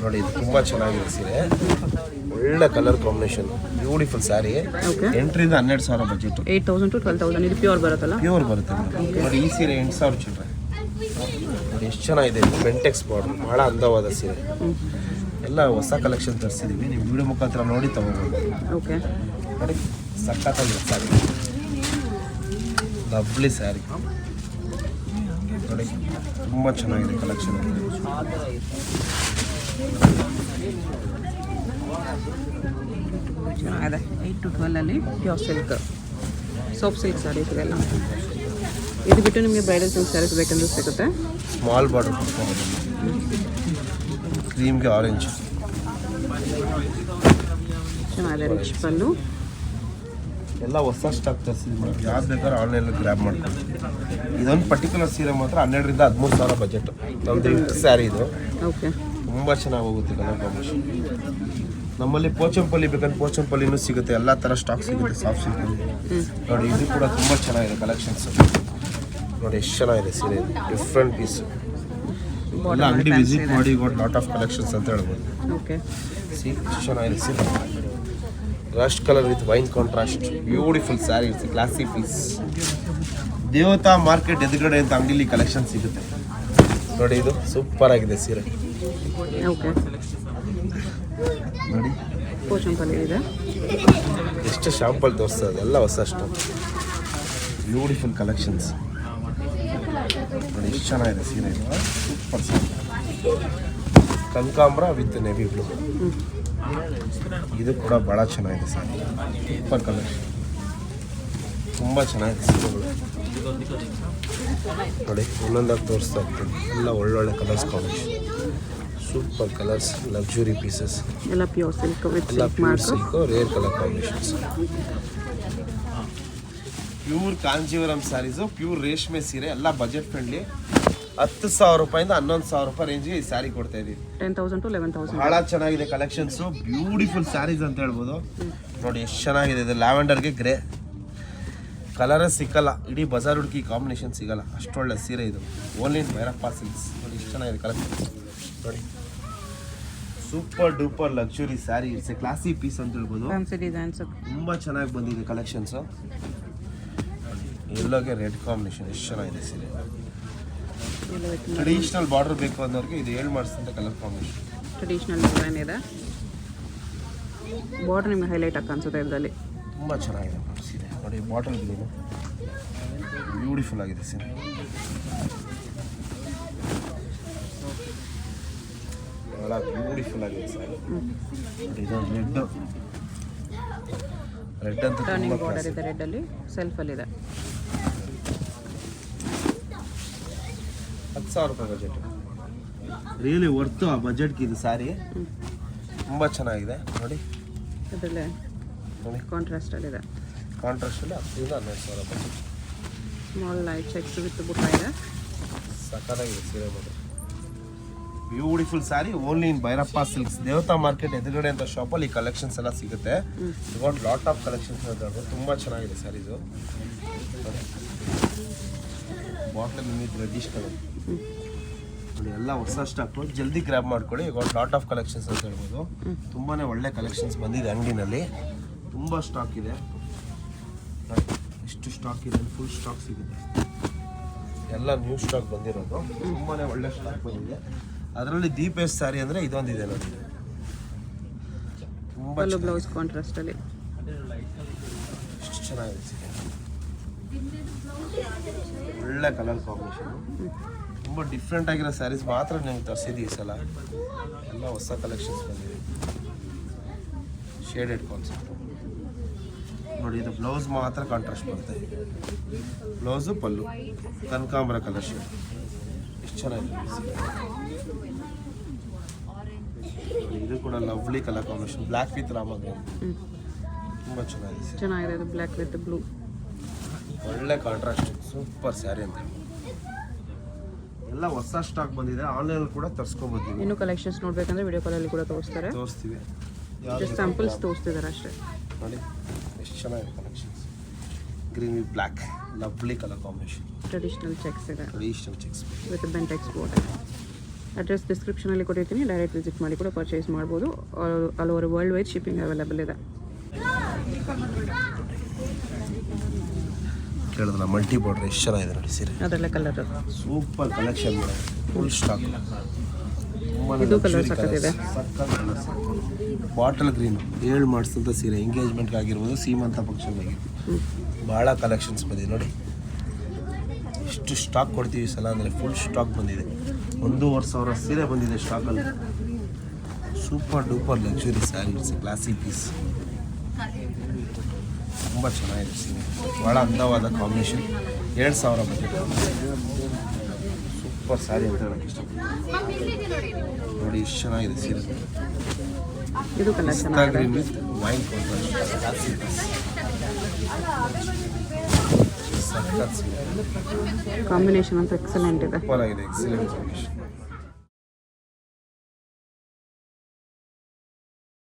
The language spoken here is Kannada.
ನೋಡಿ ಇದು ತುಂಬ ಚೆನ್ನಾಗಿದೆ ಸೀರೆ, ಒಳ್ಳೆ ಕಲರ್ ಕಾಂಬಿನೇಷನ್, ಬ್ಯೂಟಿಫುಲ್ ಸ್ಯಾರಿ. 8,000 ರಿಂದ 12,000 ಬಜೆಟ್. 8,000 to 12,000. ಇದು ಪ್ಯೂರ್ ಬರುತ್ತಲ್ಲ? ಪ್ಯೂರ್ ಬರುತ್ತೆ ನೋಡಿ. ಈ ಸೀರೆ 8,000 ಚಿಲ್ಲರೆ. ನೋಡಿ ಎಷ್ಟು ಚೆನ್ನಾಗಿದೆ, ಪೆಂಟೆಕ್ಸ್ ಬಾರ್ಡರ್, ಭಾಳ ಅಂದವಾದ ಸೀರೆ. ಎಲ್ಲ ಹೊಸ ಕಲೆಕ್ಷನ್ ತರಿಸಿದ್ದೀವಿ, ನೀವು ವಿಡಿಯೋ ಮುಖಾಂತರ ನೋಡಿ ತಗೋಬೋದು. ಓಕೆ ನೋಡಿ ಸಖತ್ತಾಗಿದೆ ಸ್ಯಾರಿ, ಲವ್ಲಿ ಸ್ಯಾರಿ ನೋಡಿ, ತುಂಬ ಚೆನ್ನಾಗಿದೆ ಕಲೆಕ್ಷನ್. ಚೆನ್ನಾಗಿದೆ. 8 to 12 ಅಲ್ಲಿ pure silk, soft silk sarees ಇದೆಲ್ಲ. ಇದು ಬಿಟ್ಟು ನಿಮಗೆ ಬ್ರೈಡಲ್ ಸಿಲ್ಕ್ ಸ್ಯಾರೀಸ್ ಬೇಕಂದ್ರೆ ಸಿಗುತ್ತೆ. ಸ್ಮಾಲ್ ಬಾರ್ಡರ್ ಕ್ರೀಮ್ಗೆ ಆರೆಂಜ್, ಚೆನ್ನಾಗಿದೆ. ರಿಚ್ ಪಲ್ಲು, ಎಲ್ಲ ಹೊಸ ಸ್ಟಾಕ್ ತರಿಸಿದ್ವಿ, ಯಾವ್ದು ಬೇಕಾದ್ರೆ ಆನ್ಲೈನಲ್ಲಿ ಗ್ರ್ಯಾಬ್ ಮಾಡ್ಕೊಂಡು. ಇದೊಂದು ಪರ್ಟಿಕ್ಯುಲರ್ ಸೀರೆ ಮಾತ್ರ 12,000 ರಿಂದ 13,000 ಬಜೆಟ್. ನಮ್ಮದು ಸ್ಯಾರಿ ಇದು. ಓಕೆ, ತುಂಬ ಚೆನ್ನಾಗಿ ಹೋಗುತ್ತೆ ಕಲರ್ ಕಾಂಬಿನೇಷನ್. ನಮ್ಮಲ್ಲಿ ಪೋಚಂಪಲ್ಲಿ ಬೇಕಂದ್ರೆ ಪೋಚಂಪಲ್ಲಿನೂ ಸಿಗುತ್ತೆ, ಎಲ್ಲ ಥರ ಸ್ಟಾಕ್ ಸಿಗುತ್ತೆ ಸಾಫ್ಟ್ ಸಿಲ್ಕಲ್ಲಿ. ನೋಡಿ ಇದು ಕೂಡ ತುಂಬ ಚೆನ್ನಾಗಿದೆ ಕಲೆಕ್ಷನ್ಸ್. ನೋಡಿ ಎಷ್ಟು ಚೆನ್ನಾಗಿದೆ ಸೀರೆ, ಡಿಫ್ರೆಂಟ್ ಪೀಸ್. ಎಲ್ಲ ಅಂಗಡಿ ವಿಸಿಟ್ ಮಾಡಿ ಗಾಟ್ ಲಾಟ್ ಆಫ್ ಕಲೆಕ್ಷನ್ಸ್ ಅಂತ ಹೇಳ್ಬೋದು. ಓಕೆ, ಸಿ ಎಷ್ಟು ಚೆನ್ನಾಗಿದೆ ಸೀರೆ, rust colour with wine contrast, beautiful saree. It's classy piece. Devatha market ಎದುರುಗಡೆ ಅಂತ ಅಂಗಡಿಲಿ ಕಲೆಕ್ಷನ್ ಸಿಗುತ್ತೆ ನೋಡಿ. ಇದು ಸೂಪರ್ ಆಗಿದೆ ಸೀರೆ. ಓಕೆ, ನೋಡಿ ಪೋಚಂಪಲ್ಲಿ ಇದೆ. ಎಷ್ಟು ಶಾಂಪಲ್ ತೋರಿಸ್ತದೆ, ಎಲ್ಲ ಹೊಸ ಸ್ಟಾಕ್, ಬ್ಯೂಟಿಫುಲ್ ಕಲೆಕ್ಷನ್ಸ್. ನೋಡಿ ಎಷ್ಟು ಚೆನ್ನಾಗಿದೆ ಸೀರೆ, ಇದು ಸೂಪರ್ ಸೀರೆ. ಕನಕಾಂಬ್ರ ವಿತ್ ನೆವಿ ಬ್ಲೂ, ಇದು ಕೂಡ ಭಾಳ ಚೆನ್ನಾಗಿದೆ ಸರ್, ಸೂಪರ್ ಕಲೆಕ್ಷನ್, ತುಂಬ ಚೆನ್ನಾಗಿದೆ ಸೀರೆಗಳು. ನೋಡಿ ಒಂದೊಂದಾಗಿ ತೋರಿಸ್ತಾ ಇರ್ತೀನಿ, ಎಲ್ಲ ಒಳ್ಳೊಳ್ಳೆ colours combination, super colours, luxury pieces, ಎಲ್ಲ ಪ್ಯೂರ್ ಸಿಲ್ಕ್ ವಿತ್ ಎಲ್ಲ pure silk, rare colour combinations. Pure Kanjeevaram sarees, pure ರೇಷ್ಮೆ ಸೀರೆ, ಎಲ್ಲ ಬಜೆಟ್ ಫ್ರೆಂಡ್ಲಿ. 10,000 ರೂಪಾಯಿಂದ 11,000 ರೂಪಾಯಿ ರೇಂಜ್ಗೆ ಈ ಸ್ಯಾರಿ ಕೊಡ್ತಾ ಇದೀವಿ. 10,000 to 11,000. ಭಾಳ ಚೆನ್ನಾಗಿದೆ ಕಲೆಕ್ಷನ್ಸು, ಬ್ಯೂಟಿಫುಲ್ ಸ್ಯಾರೀಸ್ ಅಂತ ಹೇಳ್ಬೋದು. ನೋಡಿ ಎಷ್ಟು ಚೆನ್ನಾಗಿದೆ ಇದು, ಲ್ಯಾವೆಂಡರ್ಗೆ ಗ್ರೇ ಕಲರೇ ಸಿಕ್ಕಲ್ಲ, ಇಡೀ ಬಜಾರ್ ಹುಡುಕಿ ಕಾಂಬಿನೇಷನ್ ಸಿಗಲ್ಲ, ಅಷ್ಟೊಳ್ಳೆ ಸೀರೆ ಇದು. Only in Bhairappa silks. ನೋಡಿ ಎಷ್ಟು ಚೆನ್ನಾಗಿದೆ ಕಲೆಕ್ಷನ್ಸ್. ನೋಡಿ super duper luxury sari, it's a classy piece ಅಂತ ಹೇಳ್ಬೋದು. ತುಂಬ ಚೆನ್ನಾಗಿ ಬಂದಿದೆ ಕಲೆಕ್ಷನ್ಸು. ಎಲ್ಲೋಗೆ ರೆಡ್ ಕಾಂಬಿನೇಷನ್, ಎಷ್ಟು ಚೆನ್ನಾಗಿದೆ ಸೀರೆ. ಟ್ರೆಡಿಷನಲ್ ಬಾರ್ಡರ್ ಬೇಕು ಅನ್ನೋರಿಗೆ ಇದು 7 ಮಾಡಿಸಿದ ಕಲರ್ ಕಾಂಬಿನೇಷನ್. ಟ್ರೆಡಿಷನಲ್ ಡಿಸೈನ್ ಇದೆ, ಬಾರ್ಡರ್ ನಿಮಗೆ ಹೈಲೈಟ್ ಆಗಿ ಕಾಣಿಸುತ್ತೆ ಇದರಲ್ಲಿ. ತುಂಬ ಚೆನ್ನಾಗಿದೆ ಸೀರೆ. ನೋಡಿ ಬಾಟಲ್ ಗ್ರೀನು, ಬ್ಯೂಟಿಫುಲ್ ಆಗಿದೆ ಸೀರೆ. ಭಾಳ ಬ್ಯೂಟಿಫುಲ್ ಆಗಿದೆ ಸರ್. ನೋಡಿ ಇದೊಂದು ರೆಡ್ ಅಂತ ಟರ್ನಿಂಗ್ ಬಾರ್ಡರ್ ಇದೆ, ರೆಡ್ಡಲ್ಲಿ ಸೆಲ್ಫಲ್ಲಿದೆ. 10,000 ರೂಪಾಯಿ ಬಜೆಟ್, ರಿಯಲಿ ವರ್ತು ಆ ಬಜೆಟ್ಗೆ ಇದು ಸ್ಯಾರಿ. ತುಂಬ ಚೆನ್ನಾಗಿದೆ ನೋಡಿ. ಇದರಲ್ಲೇ ನೋಡಿ ಕಾಂಟ್ರಾಸ್ಟಲ್ಲಿದೆ, ಕಾಂಟ್ರಾಸ್ಟಲ್ಲಿ 10,000 ರಿಂದ 12,000 budget. Small light cheques with ಬುಟ್ಟ ಇದೆ. ಸಕ್ಕತ್ತಾಗಿದೆ ಸೀರೆ ಮಾತ್ರ, beautiful sari. Only in Bhairappa silks, ದೇವತಾ ಮಾರ್ಕೆಟ್ ಎದುರುಗಡೆ ಅಂತ ಶಾಪಲ್ಲಿ ಈ ಕಲೆಕ್ಷನ್ಸ್ ಎಲ್ಲ ಸಿಗುತ್ತೆ. ಗಾಟ್ ಲಾಟ್ ಆಫ್ ಕಲೆಕ್ಷನ್ಸ್ ಅಂತ ತುಂಬ ಚೆನ್ನಾಗಿದೆ ಸ್ಯಾರೀಸು. ಬಾಟ್ಲಲ್ಲಿ ನಿಮಗೆ ರೆಡ್ಡಿಶ್ ಕಲರ್ ನೋಡಿ, ಎಲ್ಲ ಹೊಸ ಸ್ಟಾಕು, ಜಲ್ದಿ ಗ್ರ್ಯಾಬ್ ಮಾಡ್ಕೊಳ್ಳಿ. ಗಾಟ್ ಲಾಟ್ ಆಫ್ ಕಲೆಕ್ಷನ್ಸ್ ಅಂತ ಹೇಳ್ಬೋದು. ತುಂಬಾ ಒಳ್ಳೆ ಕಲೆಕ್ಷನ್ಸ್ ಬಂದಿದೆ ಅಂಗಡಿನಲ್ಲಿ, ತುಂಬ ಸ್ಟಾಕ್ ಇದೆ. ಎಷ್ಟು ಸ್ಟಾಕ್ ಇದೆ, ಫುಲ್ ಸ್ಟಾಕ್ ಸಿಗುತ್ತೆ, ಎಲ್ಲ ನ್ಯೂ ಸ್ಟಾಕ್ ಬಂದಿರೋದು. ತುಂಬಾ ಒಳ್ಳೆ ಸ್ಟಾಕ್ ಬಂದಿದೆ. ಅದರಲ್ಲಿ ದೀಪೇಶ್ ಸ್ಯಾರಿ ಅಂದರೆ ಇದೊಂದಿದೆ ನೋಡಿ, ತುಂಬ ಬ್ಲೌಸ್ ಕಾಂಟ್ರಾಸ್ಟಲ್ಲಿ ಎಷ್ಟು ಚೆನ್ನಾಗಿದೆ ಸೀರೆ. ಒಳ್ಳೆ ಕಲರ್ ಕಾಂಬಿನೇಷನ್, ತುಂಬ ಡಿಫ್ರೆಂಟ್ ಆಗಿರೋ ಸ್ಯಾರೀಸ್ ಮಾತ್ರ ನೀವು ತರಿಸಿದ್ದೀವಿ ಈ ಸಲ. ಎಲ್ಲ ಹೊಸ ಕಲೆಕ್ಷನ್ಸ್ ಬಂದಿದೆ, ಶೇಡೆಡ್ ಕಾನ್ಸೆಪ್ಟ್ ನೋಡಿ. ಇದು ಬ್ಲೌಸ್ ಮಾತ್ರ ಕಾಂಟ್ರಾಸ್ಟ್ ಬರುತ್ತೆ, ಬ್ಲೌಸು ಪಲ್ಲು ಕನಕಾಂಬರ ಕಲರ್ ಶೇಡ್, ಎಷ್ಟು ಚೆನ್ನಾಗಿದೆ. ಇದು ಕೂಡ lovely colour combination, black with ರಾಮಗ್ರೀನ್, ತುಂಬ ಚೆನ್ನಾಗಿದೆ. ಇದು ಬ್ಲ್ಯಾಕ್ ವಿತ್ ಬ್ಲೂ, ಒಳ್ಳೆ ಕಾಂಟ್ರಾಸ್ಟ್, ಸೂಪರ್ ಸ್ಯಾರಿ ಅಂತ. ಎಲ್ಲ ಹೊಸ ಸ್ಟಾಕ್ ಬಂದಿದೆ, ಆನ್ಲೈನ್ ಕೂಡ ತರಿಸ್ಕೋಬೋದು. ಇನ್ನು ಕಲೆಕ್ಷನ್ಸ್ ನೋಡ್ಬೇಕಂದ್ರೆ ವಿಡಿಯೋ ಕಾಲಲ್ಲಿ ಕೂಡ ತೋರಿಸ್ತೀವಿ. ಜಸ್ಟ್ ಸ್ಯಾಂಪಲ್ಸ್ ತೋರಿಸ್ತಿದ್ದಾರೆ ಅಷ್ಟೇ. ನೋಡಿ ಎಷ್ಟು ಚೆನ್ನಾಗಿದೆ collections, green with black, lovely colour combination. Traditional checks ಇದೆ, traditional checks with Bentex border. Address ಡಿಸ್ಕ್ರಿಪ್ಷನಲ್ಲಿ ಕೊಟ್ಟಿರ್ತೀನಿ, ಡೈರೆಕ್ಟ್ ವಿಸಿಟ್ ಮಾಡಿ ಕೂಡ ಪರ್ಚೇಸ್ ಮಾಡ್ಬೋದು. All over world wide shipping available ಇದೆ. ಕೇಳಿದ್ರಲ್ಲ ಮಲ್ಟಿ ಬಾರ್ಡರ್ ಎಷ್ಟು ಚೆನ್ನಾಗಿದೆ ನೋಡಿ ಸೀರೆ. ಅದರಲ್ಲೇ colour super collection madam, full stock. ಇದು ಕಲರ್ ಸಕ್ಕತ್ತಿದೆ. ಬಾಟಲ್ ಗ್ರೀನ್ 7 ಮಾಡಿಸಿದಂಥ ಸೀರೆ, ಎಂಗೇಜ್ಮೆಂಟ್ಗೆ ಆಗಿರ್ಬೋದು, ಸೀಮಂತ ಫಂಕ್ಷನ್ ಆಗಿರ್ಬೋದು, ಭಾಳ ಕಲೆಕ್ಷನ್ಸ್ ಬಂದಿದೆ ನೋಡಿ. ಎಷ್ಟು ಸ್ಟಾಕ್ ಕೊಡ್ತೀವಿ ಸಲ ಅಂದರೆ ಫುಲ್ ಸ್ಟಾಕ್ ಬಂದಿದೆ. 1,500 ಸೀರೆ ಬಂದಿದೆ ಸ್ಟಾಕಲ್ಲಿ. Super duper luxury sari, it's classy piece. ತುಂಬ ಚೆನ್ನಾಗಿದೆ ಸೀರೆ, ಭಾಳ ಅಂದವಾದ ಕಾಂಬಿನೇಷನ್. 2,000 ಬಜೆಟ್. ಸೂಪರ್ ಸ್ಯಾರಿ ಅಂತ ಹೇಳಕ್ಕೆ ಇಷ್ಟಪಡ್ತೀನಿ. ನೋಡಿ ಎಷ್ಟು ಚೆನ್ನಾಗಿದೆ ಸೀರೆ. ಇದು ಕಲರ್ ಚೆನ್ನಾಗಿದೆ. Green with wine contrast, classy piece. Combination ಅಂತ ಎಕ್ಸಲೆಂಟ್ ಇದೆ. ಸೂಪರ್ ಆಗಿದೆ, ಎಕ್ಸಲೆಂಟ್ ಕಾಂಬಿನೇಷನ್.